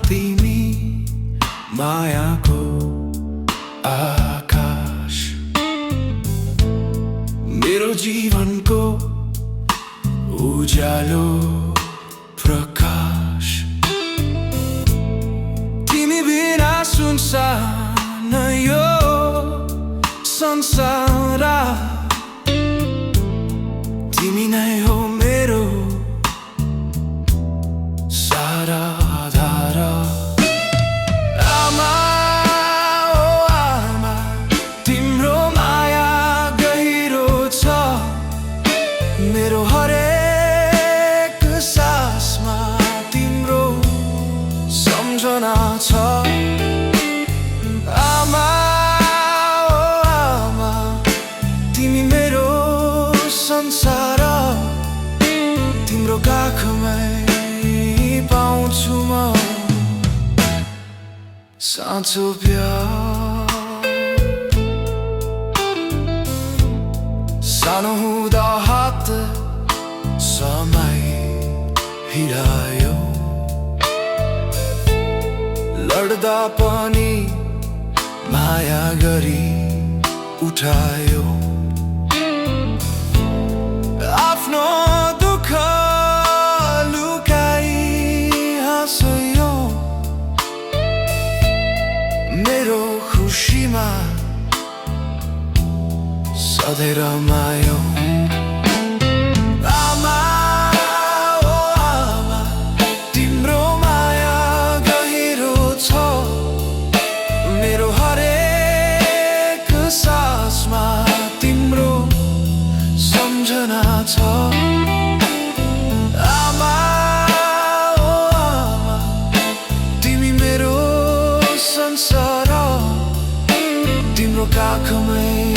तिमी मायाको आकाश मेरो जीवनको उज्यालो प्रकाश तिमी बिना सुनसान यो संसार तिमी नै हो मेरो सारा धारा मेरो हरेक सासमा तिम्रो सम्झना छ आमा ओ आमा तिमी मेरो संसार तिम्रो काखमै पाउँछु म साँचो प्यार सानो हुँदा हात समय हिँडायो लड्दा पनि माया गरी उठायो आफ्नो दुःख लुकाई हाँस्यो मेरो खुसीमा सधैँ रमायो आमा ओ आमा तिम्रो माया गहिरो छ मेरो हरेक सासमा तिम्रो सम्झना छ आमा ओ आमा तिमी मेरो संसार तिम्रो काखमै